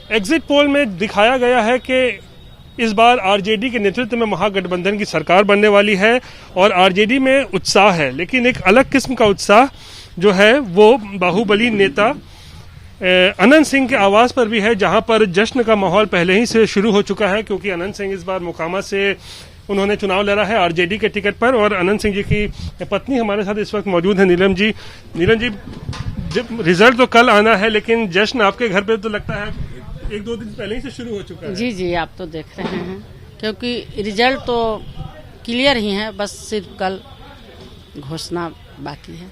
Exit poll में दिखाया गया है कि इस बार आरजेडी के नेतृत्व में महागठबंधन की सरकार बनने वाली है और आरजेडी में उत्साह है, लेकिन एक अलग किस्म का उत्साह जो है वो बाहुबली नेता अनंत सिंह के आवास पर भी है, जहां पर जश्न का माहौल पहले ही से शुरू हो चुका है, क्योंकि अनंत सिंह इस बार मोकामा से उन्होंने चुनाव लड़ा है आरजेडी के टिकट पर। और अनंत सिंह जी की पत्नी हमारे साथ इस वक्त मौजूद है, नीलम जी। नीलम जी, जब रिजल्ट तो कल आना है, लेकिन जश्न आपके घर पे तो लगता है 1-2 दिन पहले ही से शुरू हो चुका है। जी जी, आप तो देख रहे हैं, क्योंकि रिजल्ट तो क्लियर ही है, बस सिर्फ कल घोषणा बाकी है।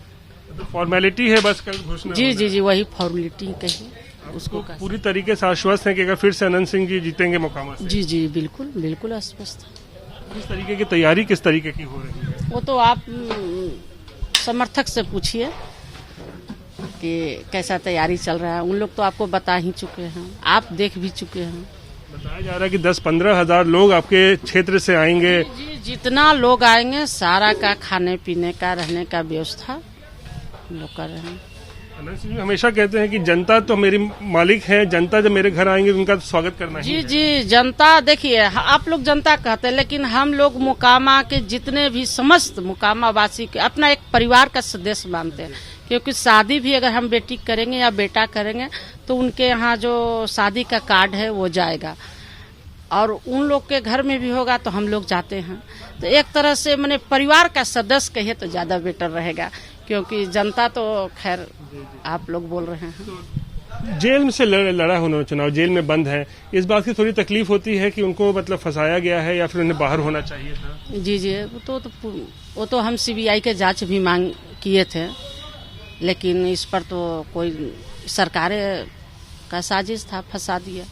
तो फॉर्मेलिटी है, बस कल घोषणा। जी जी जी, वही फॉर्मेलिटी कही उसको। पूरी तरीके से आश्वस्त है कि अगर फिर से अनंत सिंह जी जीतेंगे मोकामा से? जी जी, बिल्कुल बिल्कुल आश्वस्त। किस तरीके की तैयारी किस तरीके की हो रही है? वो तो आप समर्थक से पूछिए कि कैसा तैयारी चल रहा है। उन लोग तो आपको बता ही चुके हैं, आप देख भी चुके हैं। बताया जा रहा है कि 10-15 हजार लोग आपके क्षेत्र से आएंगे। जी, जितना लोग आएंगे सारा का खाने पीने का रहने का व्यवस्था लोग कर रहे हैं। अनंत सिंह हमेशा कहते हैं कि जनता तो मेरी मालिक है, जनता जब मेरे घर आएंगे उनका तो स्वागत करना ही जी है। जी, जनता देखिए, आप लोग जनता कहते हैं, लेकिन हम लोग मोकामा के जितने भी समस्त मोकामा वासी के अपना एक परिवार का सदस्य मानते हैं, क्योंकि शादी भी अगर हम बेटी करेंगे या बेटा करेंगे तो उनके यहाँ जो शादी का कार्ड है वो जाएगा, और उन लोग के घर में भी होगा तो हम लोग जाते हैं। तो एक तरह से मैंने परिवार का सदस्य कहिए तो ज्यादा बेटर रहेगा, क्योंकि जनता तो खैर आप लोग बोल रहे हैं। जेल से लड़ा उन्होंने चुनाव, जेल में बंद है, इस बात की थोड़ी तकलीफ होती है कि उनको मतलब फंसाया गया है या फिर उन्हें बाहर होना चाहिए था? जी जी, वो तो हम सीबीआई के जांच भी मांग किए थे, लेकिन इस पर तो कोई सरकार का साजिश था, फंसा दिया।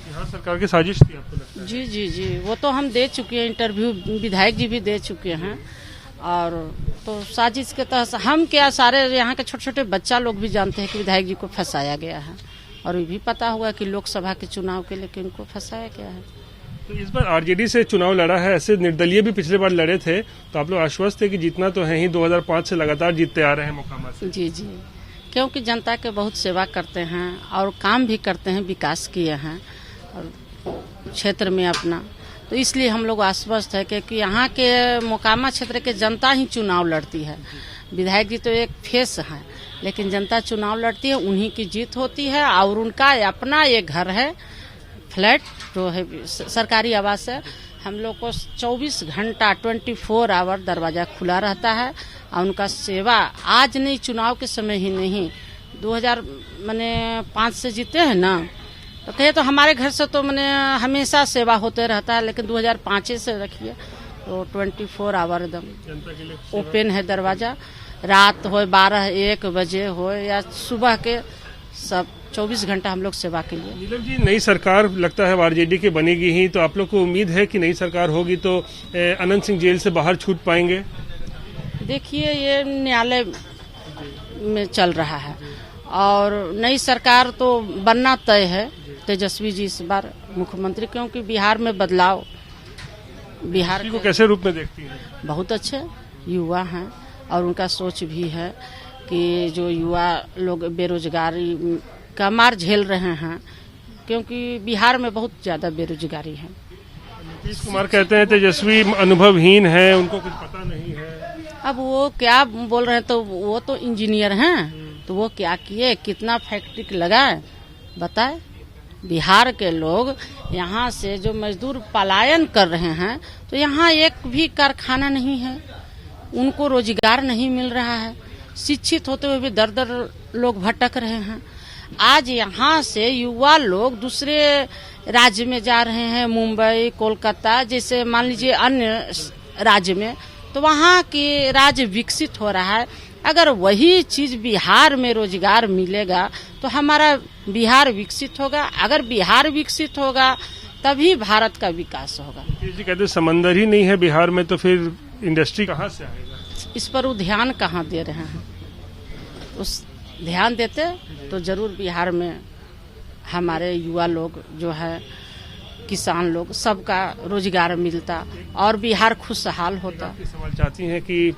बिहार सरकार की साजिश थी आपको लगता है? जी जी जी, वो तो हम दे चुके हैं, इंटरव्यू विधायक जी भी दे चुके हैं, और तो साजिश के तहत हम क्या, सारे यहाँ के छोटे छोटे बच्चा लोग भी जानते हैं कि विधायक जी को फंसाया गया है, और ये भी पता हुआ कि लोकसभा के चुनाव के लिए उनको फंसाया गया है। तो इस बार आरजेडी से चुनाव लड़ा है, ऐसे निर्दलीय भी पिछले बार लड़े थे, तो आप लोग आश्वस्त थे कि जीतना तो है ही, 2005 से लगातार जीतते आ रहे हैं मोकामा से? जी जी, क्योंकि जनता के बहुत सेवा करते हैं और काम भी करते हैं, विकास किए हैं और क्षेत्र में अपना, तो इसलिए हम लोग आश्वस्त है कि यहाँ के मोकामा क्षेत्र के जनता ही चुनाव लड़ती है। विधायक जी तो एक फेस है, लेकिन जनता चुनाव लड़ती है, उन्हीं की जीत होती है, और उनका अपना एक घर है, फ्लैट जो है सरकारी आवास है। हम लोग को 24 घंटा 24 आवर दरवाजा खुला रहता है, और उनका सेवा आज नहीं, चुनाव के समय ही नहीं, 2005 से जीते हैं ना, तो कहे तो हमारे घर से तो मैंने हमेशा सेवा होते रहता है, लेकिन 2005 से रखिए तो 24 आवर एकदम ओपन है दरवाजा, रात हो 12-1 बजे हो या सुबह के, सब 24 घंटा हम लोग सेवा के लिए। नीलम जी, नई सरकार लगता है आरजेडी की बनेगी ही, तो आप लोग को उम्मीद है कि नई सरकार होगी तो अनंत सिंह जेल से बाहर छूट पाएंगे? देखिए, ये न्यायालय में चल रहा है, और नई सरकार तो बनना तय है, तेजस्वी जी इस बार मुख्यमंत्री, क्योंकि बिहार में बदलाव, बिहार को कैसे रूप में देखती हैं? बहुत अच्छे युवा हैं, और उनका सोच भी है कि जो युवा लोग बेरोजगारी का मार झेल रहे हैं, क्योंकि बिहार में बहुत ज्यादा बेरोजगारी है। नीतीश कुमार कहते हैं तेजस्वी अनुभवहीन है, उनको कुछ पता नहीं है। अब वो क्या बोल रहे हैं, तो वो तो इंजीनियर हैं, तो वो क्या किए, कितना फैक्ट्री लगाए बताए। बिहार के लोग यहाँ से जो मजदूर पलायन कर रहे हैं, तो यहाँ एक भी कारखाना नहीं है, उनको रोजगार नहीं मिल रहा है, शिक्षित होते हुए भी दर दर लोग भटक रहे हैं। आज यहाँ से युवा लोग दूसरे राज्य में जा रहे हैं, मुंबई, कोलकाता, जैसे मान लीजिए अन्य राज्य में, तो वहाँ के राज्य विकसित हो रहा है। अगर वही चीज बिहार में रोजगार मिलेगा तो हमारा बिहार विकसित होगा, अगर बिहार विकसित होगा तभी भारत का विकास होगा। जी कहते समंदर ही नहीं है बिहार में, तो फिर इंडस्ट्री कहाँ से आएगा? इस पर वो ध्यान कहाँ दे रहे हैं, उस ध्यान देते तो जरूर बिहार में हमारे युवा लोग जो है, किसान लोग, सबका रोजगार मिलता और बिहार खुशहाल होता। सवाल चाहती हैं कि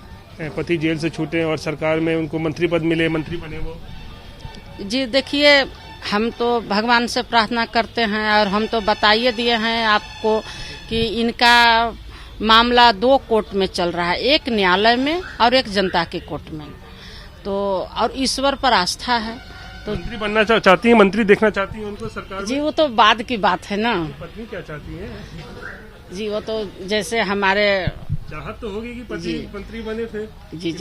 पति जेल से छूटे और सरकार में उनको मंत्री पद मिले, मंत्री बने वो? जी देखिए, हम तो भगवान से प्रार्थना करते हैं और हम तो बताइए दिए हैं आपको कि इनका मामला 2 कोर्ट में चल रहा है, एक न्यायालय में और एक जनता के कोर्ट में। तो और ईश्वर पर आस्था है। तो मंत्री बनना चाहती हैं, मंत्री देखना चाहती हैं उनको सरकार जी में? वो तो बाद की बात है ना पत्नी क्या चाहती है? जी। वो तो जैसे हमारे चाहत तो होगी कि पति मंत्री बने फिर जी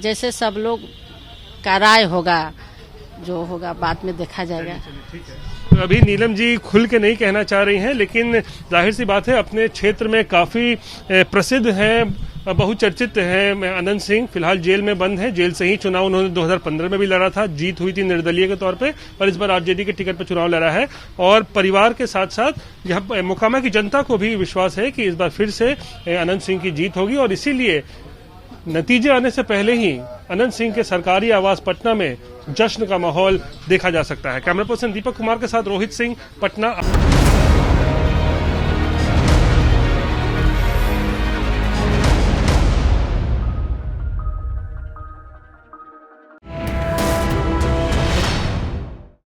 जैसे सब लोग का राय होगा, जो होगा बाद में देखा जाएगा। ठीक है। तो अभी नीलम जी खुल के नहीं कहना चाह रही हैं, लेकिन जाहिर सी बात है अपने क्षेत्र में काफी प्रसिद्ध हैं, बहुचर्चित हैं अनंत सिंह। फिलहाल जेल में बंद हैं। जेल से ही चुनाव उन्होंने 2015 में भी लड़ा था, जीत हुई थी निर्दलीय के तौर पे, और इस बार आरजेडी के टिकट पर चुनाव लड़ा है। और परिवार के साथ साथ यहाँ मोकामा की जनता को भी विश्वास है कि इस बार फिर से अनंत सिंह की जीत होगी, और इसीलिए नतीजे आने से पहले ही अनंत सिंह के सरकारी आवास पटना में जश्न का माहौल देखा जा सकता है। कैमरा पर्सन दीपक कुमार के साथ रोहित सिंह, पटना।